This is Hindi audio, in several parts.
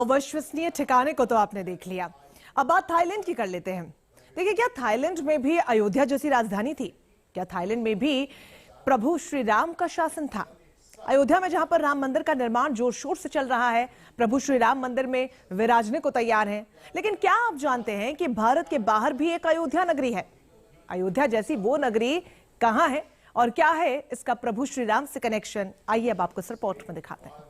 अविश्वसनीय ठिकाने को तो आपने देख लिया। अब बात थाईलैंड की कर लेते हैं। देखिए, क्या थाईलैंड में भी अयोध्या जैसी राजधानी थी? क्या थाईलैंड में भी प्रभु श्री राम का शासन था? अयोध्या में जहां पर राम मंदिर का निर्माण जोर शोर से चल रहा है, प्रभु श्री राम मंदिर में विराजने को तैयार हैं। लेकिन क्या आप जानते हैं कि भारत के बाहर भी एक अयोध्या नगरी है? अयोध्या जैसी वो नगरी कहां है और क्या है इसका प्रभु श्री राम से कनेक्शन? आइए अब आपको इस रिपोर्ट में दिखाते हैं।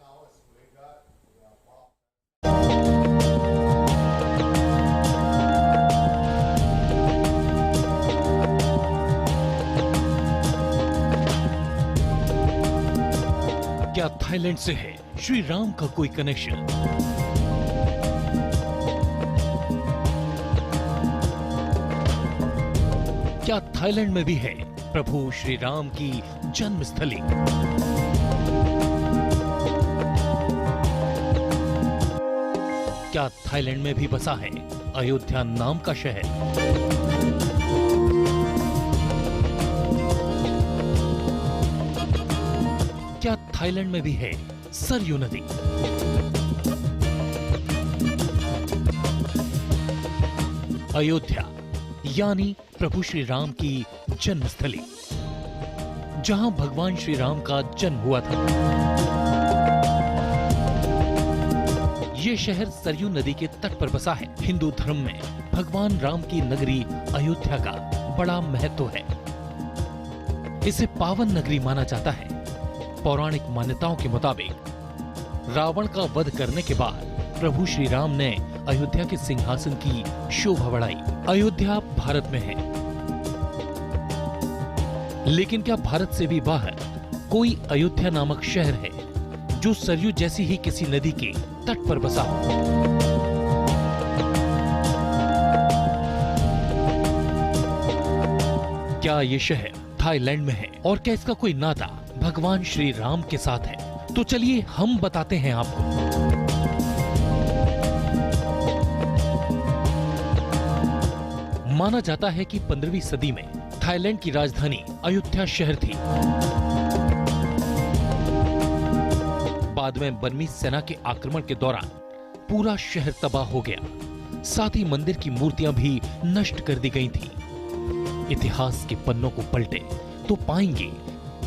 क्या थाईलैंड से है श्री राम का कोई कनेक्शन? क्या थाईलैंड में भी है प्रभु श्री राम की जन्मस्थली? क्या थाईलैंड में भी बसा है अयोध्या नाम का शहर? क्या थाईलैंड में भी है सरयू नदी? अयोध्या यानी प्रभु श्री राम की जन्मस्थली, जहां भगवान श्री राम का जन्म हुआ था। ये शहर सरयू नदी के तट पर बसा है। हिंदू धर्म में भगवान राम की नगरी अयोध्या का बड़ा महत्व है। इसे पावन नगरी माना जाता है। पौराणिक मान्यताओं के मुताबिक रावण का वध करने के बाद प्रभु श्री राम ने अयोध्या के सिंहासन की शोभा बढ़ाई। अयोध्या भारत में है, लेकिन क्या भारत से भी बाहर कोई अयोध्या नामक शहर है जो सरयू जैसी ही किसी नदी के तट पर बसा हो? क्या ये शहर थाईलैंड में है और क्या इसका कोई नाता भगवान श्री राम के साथ है? तो चलिए हम बताते हैं आपको। माना जाता है कि 15वीं सदी में थाईलैंड की राजधानी अयोध्या शहर थी। बाद में बर्मी सेना के आक्रमण के दौरान पूरा शहर तबाह हो गया। साथ ही मंदिर की मूर्तियां भी नष्ट कर दी गई थी। इतिहास के पन्नों को पलटे तो पाएंगे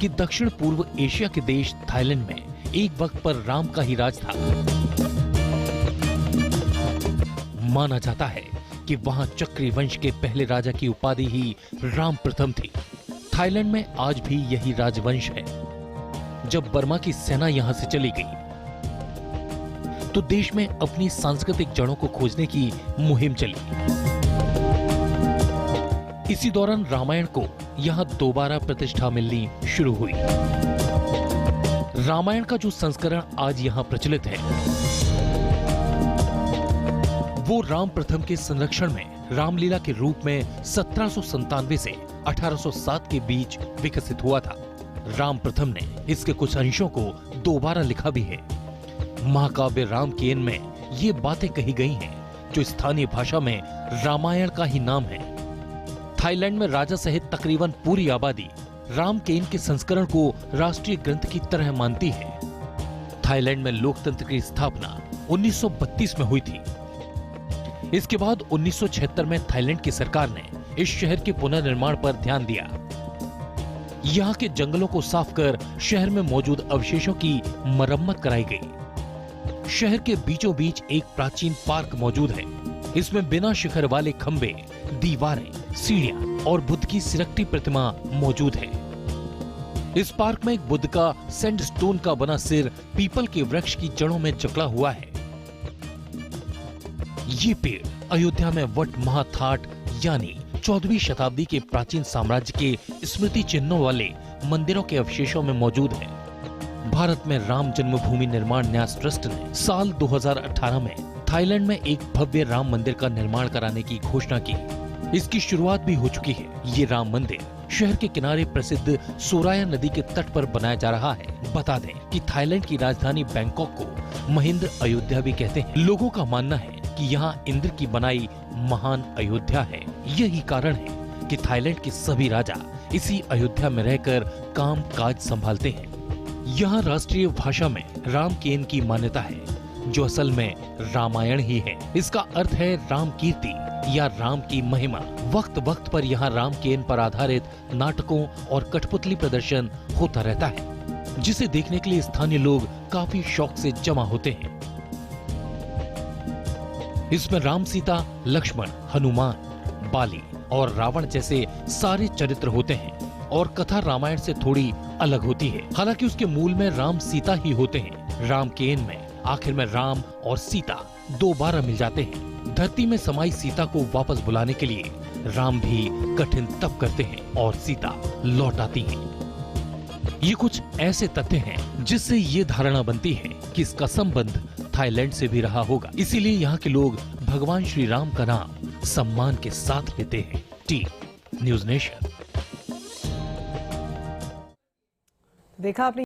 कि दक्षिण पूर्व एशिया के देश थाईलैंड में एक वक्त पर राम का ही राज था। माना जाता है कि वहां चक्री वंश के पहले राजा की उपाधि ही राम प्रथम थी। थाईलैंड में आज भी यही राजवंश है। जब बर्मा की सेना यहां से चली गई तो देश में अपनी सांस्कृतिक जड़ों को खोजने की मुहिम चली। इसी दौरान रामायण को यहां दोबारा प्रतिष्ठा मिलनी शुरू हुई। रामायण का जो संस्करण आज यहां प्रचलित है, वो राम प्रथम के संरक्षण में रामलीला के रूप में 1797 से 1807 के बीच विकसित हुआ था। राम प्रथम ने इसके कुछ अंशों को दोबारा लिखा भी है। महाकाव्य रामकेन में ये बातें कही गई हैं जो स्थानीय भाषा में रामायण का ही नाम है। थाईलैंड में राजा सहित तकरीबन पूरी आबादी रामकेन के संस्करण को राष्ट्रीय ग्रंथ की तरह मानती है। थाईलैंड में लोकतंत्र की स्थापना 1932 में हुई थी। इसके बाद 1976 में थाईलैंड की सरकार ने इस शहर के पुनर्निर्माण पर ध्यान दिया। यहाँ के जंगलों को साफ कर शहर में मौजूद अवशेषों की मरम्मत कराई गई। शहर के बीचों बीच एक प्राचीन पार्क मौजूद है। इसमें बिना शिखर वाले खंबे, दीवारें, सीढ़ियां और बुद्ध की सिरकती प्रतिमा मौजूद है। इस पार्क में एक बुद्ध का सैंडस्टोन का बना सिर पीपल के वृक्ष की जड़ों में जकड़ा हुआ है। ये पेड़ अयोध्या में वट महाथाट यानी 14वीं शताब्दी के प्राचीन साम्राज्य के स्मृति चिन्हों वाले मंदिरों के अवशेषों में मौजूद है। भारत में राम जन्मभूमि निर्माण न्यास ट्रस्ट ने साल 2018 में थाईलैंड में एक भव्य राम मंदिर का निर्माण कराने की घोषणा की। इसकी शुरुआत भी हो चुकी है। ये राम मंदिर शहर के किनारे प्रसिद्ध सोराया नदी के तट पर बनाया जा रहा है। बता दें कि थाईलैंड की राजधानी बैंकॉक को महेंद्र अयोध्या भी कहते हैं। लोगों का मानना है कि यहाँ इंद्र की बनाई महान अयोध्या है। यही कारण है कि थाईलैंड के सभी राजा इसी अयोध्या में रहकर काम काज संभालते हैं। यहाँ राष्ट्रीय भाषा में रामकेन की मान्यता है। जो असल में रामायण ही है। इसका अर्थ है राम कीर्ति या राम की महिमा। वक्त वक्त पर यहाँ राम केन पर आधारित नाटकों और कठपुतली प्रदर्शन होता रहता है, जिसे देखने के लिए स्थानीय लोग काफी शौक से जमा होते हैं। इसमें राम, सीता, लक्ष्मण, हनुमान, बाली और रावण जैसे सारे चरित्र होते हैं और कथा रामायण से थोड़ी अलग होती है। हालांकि उसके मूल में राम सीता ही होते हैं। राम केन में आखिर में राम और सीता दोबारा मिल जाते हैं। धरती में समाई सीता को वापस बुलाने के लिए राम भी कठिन तप करते हैं और सीता लौट आती है। ये कुछ ऐसे तथ्य हैं जिससे ये धारणा बनती है कि इसका संबंध थाईलैंड से भी रहा होगा। इसीलिए यहाँ के लोग भगवान श्री राम का नाम सम्मान के साथ लेते हैं। Team news nation. देखा आपने।